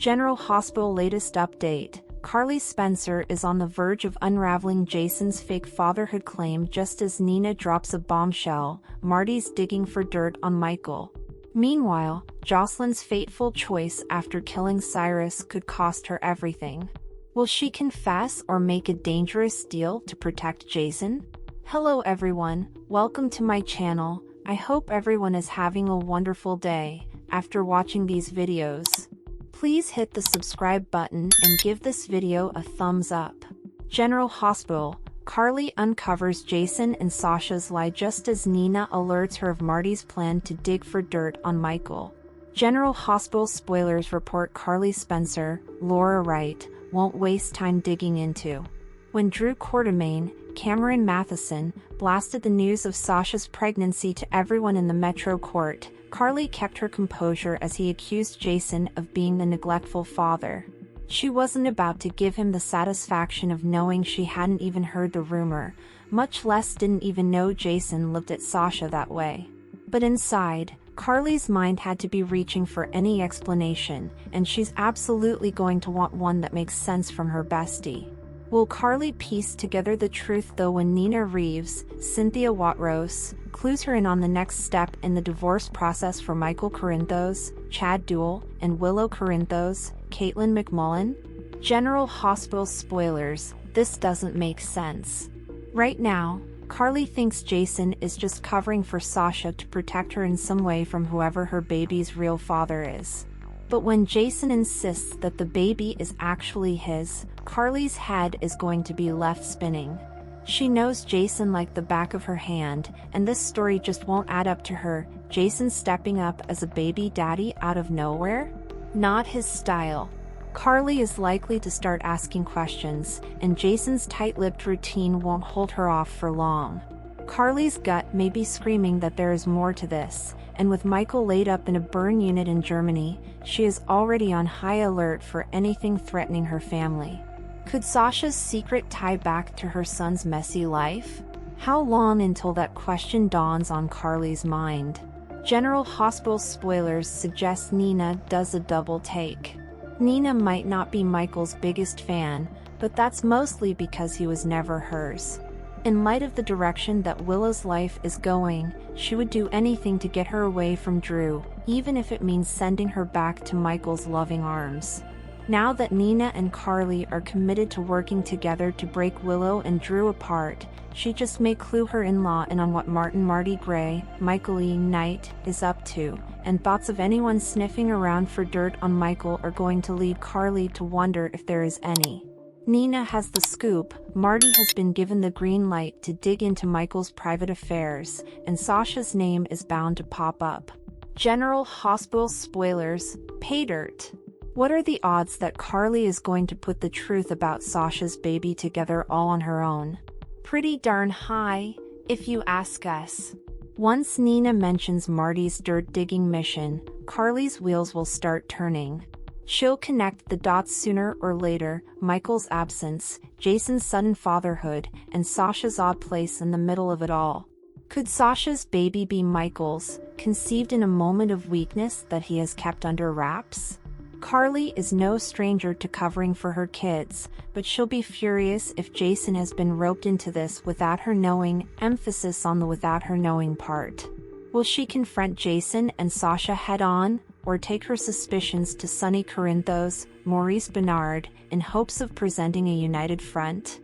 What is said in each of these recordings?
General Hospital latest update. Carly Spencer is on the verge of unraveling Jason's fake fatherhood claim just as Nina drops a bombshell. Marty's digging for dirt on Michael. Meanwhile, Jocelyn's fateful choice after killing Cyrus could cost her everything. Will she confess or make a dangerous deal to protect Jason? Hello everyone, welcome to my channel. I hope everyone is having a wonderful day. After watching these videos, please hit the subscribe button and give this video a thumbs up. General Hospital. Carly uncovers Jason and Sasha's lie just as Nina alerts her of Marty's plan to dig for dirt on Michael. General Hospital spoilers report Carly Spencer, Laura Wright, won't waste time digging into. When Drew Quartermaine, Cameron Matheson, blasted the news of Sasha's pregnancy to everyone in the Metro Court, Carly kept her composure as he accused Jason of being the neglectful father. She wasn't about to give him the satisfaction of knowing she hadn't even heard the rumor, much less didn't even know Jason looked at Sasha that way. But inside, Carly's mind had to be reaching for any explanation, and she's absolutely going to want one that makes sense from her bestie. Will Carly piece together the truth though when Nina Reeves, Cynthia Watrous, clues her in on the next step in the divorce process for Michael Corinthos, Chad Duell, and Willow Corinthos, Caitlin McMullen? General Hospital spoilers, this doesn't make sense. Right now, Carly thinks Jason is just covering for Sasha to protect her in some way from whoever her baby's real father is. But when Jason insists that the baby is actually his, Carly's head is going to be left spinning. She knows Jason like the back of her hand, and this story just won't add up to her. Jason stepping up as a baby daddy out of nowhere? Not his style. Carly is likely to start asking questions, and Jason's tight-lipped routine won't hold her off for long. Carly's gut may be screaming that there is more to this, and with Michael laid up in a burn unit in Germany, she is already on high alert for anything threatening her family. Could Sasha's secret tie back to her son's messy life? How long until that question dawns on Carly's mind? General Hospital spoilers suggest Nina does a double take. Nina might not be Michael's biggest fan, but that's mostly because he was never hers. In light of the direction that Willow's life is going, she would do anything to get her away from Drew, even if it means sending her back to Michael's loving arms. Now that Nina and Carly are committed to working together to break Willow and Drew apart, she just may clue her in-law in on what Marty Gray, Michael E. Knight, is up to, and thoughts of anyone sniffing around for dirt on Michael are going to lead Carly to wonder if there is any. Nina has the scoop. Marty has been given the green light to dig into Michael's private affairs, and Sasha's name is bound to pop up. General Hospital spoilers, pay dirt. What are the odds that Carly is going to put the truth about Sasha's baby together all on her own? Pretty darn high, if you ask us. Once Nina mentions Marty's dirt-digging mission, Carly's wheels will start turning. She'll connect the dots sooner or later: Michael's absence, Jason's sudden fatherhood, and Sasha's odd place in the middle of it all. Could Sasha's baby be Michael's, conceived in a moment of weakness that he has kept under wraps? Carly is no stranger to covering for her kids, but she'll be furious if Jason has been roped into this without her knowing, emphasis on the without her knowing part. Will she confront Jason and Sasha head-on, or take her suspicions to Sonny Corinthos, Maurice Bernard, in hopes of presenting a united front?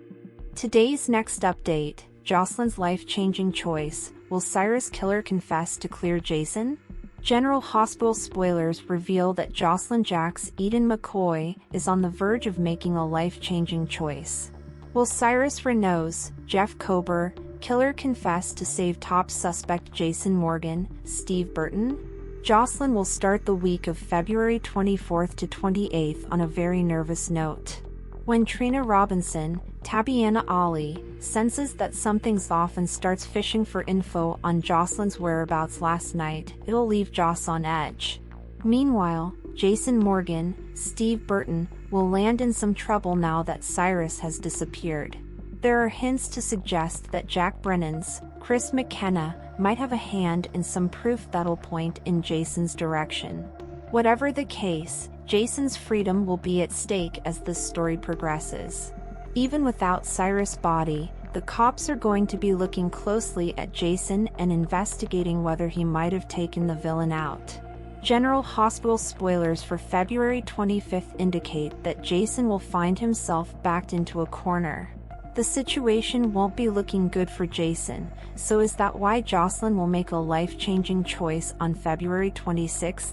Today's next update, Jocelyn's life-changing choice. Will Cyrus Killer confess to clear Jason? General Hospital spoilers reveal that Jocelyn Jax Eden McCoy is on the verge of making a life-changing choice. Will Cyrus Renault's Jeff Kober Killer confess to save top suspect Jason Morgan, Steve Burton? Jocelyn will start the week of February 24th to 28th on a very nervous note. When Trina Robinson, Tabiana Ali, senses that something's off and starts fishing for info on Jocelyn's whereabouts last night, it'll leave Joss on edge. Meanwhile, Jason Morgan, Steve Burton, will land in some trouble now that Cyrus has disappeared. There are hints to suggest that Jack Brennan's Chris McKenna might have a hand in some proof that'll point in Jason's direction. Whatever the case, Jason's freedom will be at stake as this story progresses. Even without Cyrus' body, the cops are going to be looking closely at Jason and investigating whether he might have taken the villain out. General Hospital spoilers for February 25th indicate that Jason will find himself backed into a corner. The situation won't be looking good for Jason, so is that why Jocelyn will make a life-changing choice on February 26th?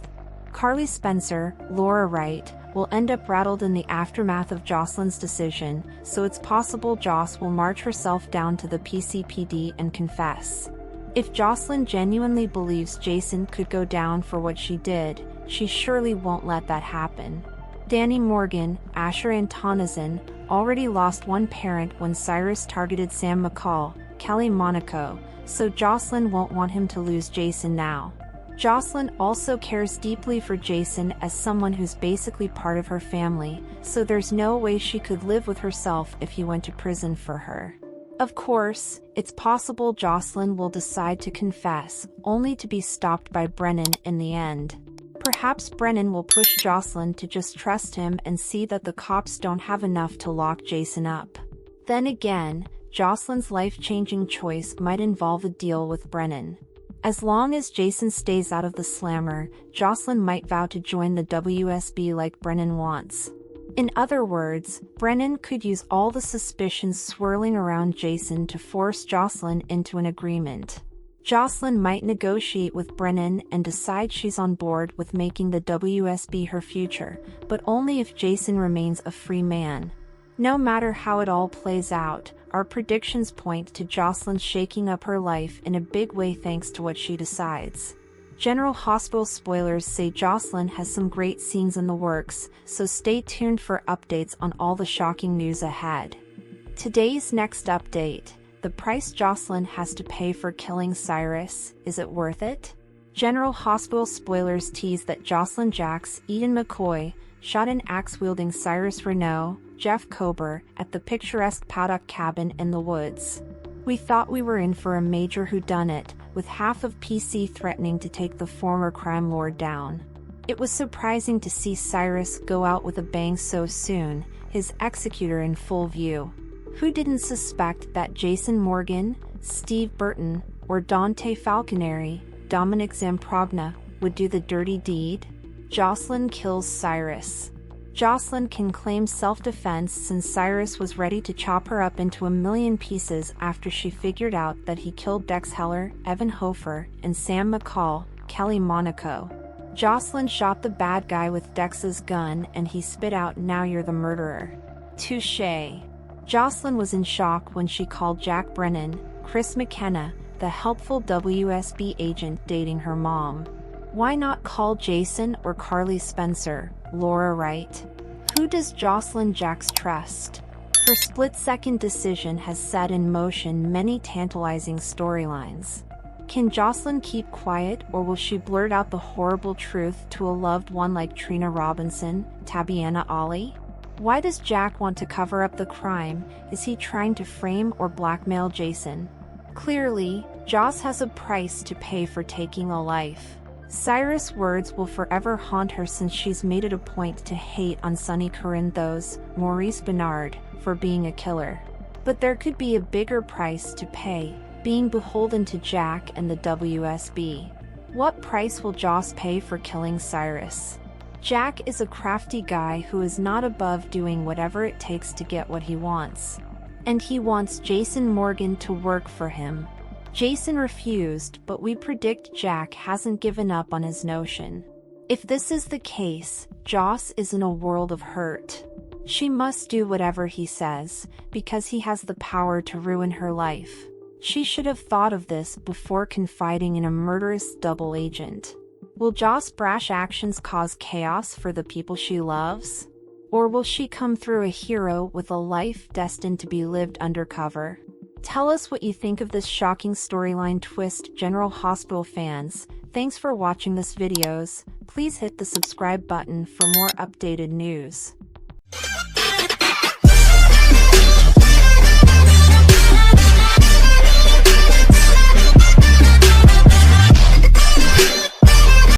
Carly Spencer, Laura Wright, will end up rattled in the aftermath of Jocelyn's decision, so it's possible Joss will march herself down to the PCPD and confess. If Jocelyn genuinely believes Jason could go down for what she did, she surely won't let that happen. Danny Morgan, Asher Antonazin, already lost one parent when Cyrus targeted Sam McCall, Kelly Monaco, so Jocelyn won't want him to lose Jason now. Jocelyn also cares deeply for Jason as someone who's basically part of her family, so there's no way she could live with herself if he went to prison for her. Of course, it's possible Jocelyn will decide to confess, only to be stopped by Brennan in the end. Perhaps Brennan will push Jocelyn to just trust him and see that the cops don't have enough to lock Jason up. Then again, Jocelyn's life-changing choice might involve a deal with Brennan. As long as Jason stays out of the slammer, Jocelyn might vow to join the WSB like Brennan wants. In other words, Brennan could use all the suspicions swirling around Jason to force Jocelyn into an agreement. Jocelyn might negotiate with Brennan and decide she's on board with making the WSB her future, but only if Jason remains a free man. No matter how it all plays out, our predictions point to Jocelyn shaking up her life in a big way thanks to what she decides. General Hospital spoilers say Jocelyn has some great scenes in the works, so stay tuned for updates on all the shocking news ahead. Today's next update: the price Jocelyn has to pay for killing Cyrus, is it worth it? General Hospital spoilers tease that Jocelyn Jacks, Eden McCoy, shot an axe-wielding Cyrus Renault, Jeff Kober, at the picturesque Paddock cabin in the woods. We thought we were in for a major whodunit, with half of PC threatening to take the former crime lord down. It was surprising to see Cyrus go out with a bang so soon, his executor in full view. Who didn't suspect that Jason Morgan, Steve Burton, or Dante Falconeri, Dominic Zamprogna, would do the dirty deed? Jocelyn kills Cyrus. Jocelyn can claim self-defense since Cyrus was ready to chop her up into a million pieces after she figured out that he killed Dex Heller, Evan Hofer, and Sam McCall, Kelly Monaco. Jocelyn shot the bad guy with Dex's gun and he spit out, "Now you're the murderer." Touché. Jocelyn was in shock when she called Jack Brennan, Chris McKenna, the helpful WSB agent dating her mom. Why not call Jason or Carly Spencer, Laura Wright? Who does Jocelyn Jacks trust? Her split-second decision has set in motion many tantalizing storylines. Can Jocelyn keep quiet, or will she blurt out the horrible truth to a loved one like Trina Robinson, Tabiana Ali? Why does Jack want to cover up the crime? Is he trying to frame or blackmail Jason? Clearly, Joss has a price to pay for taking a life. Cyrus' words will forever haunt her since she's made it a point to hate on Sonny Corinthos, Maurice Bernard, for being a killer. But there could be a bigger price to pay, being beholden to Jack and the WSB. What price will Joss pay for killing Cyrus? Jack is a crafty guy who is not above doing whatever it takes to get what he wants. And he wants Jason Morgan to work for him. Jason refused, but we predict Jack hasn't given up on his notion. If this is the case, Joss is in a world of hurt. She must do whatever he says, because he has the power to ruin her life. She should have thought of this before confiding in a murderous double agent. Will Joss' brash actions cause chaos for the people she loves? Or will she come through a hero with a life destined to be lived undercover? Tell us what you think of this shocking storyline twist, General Hospital fans. Thanks for watching this videos. Please hit the subscribe button for more updated news.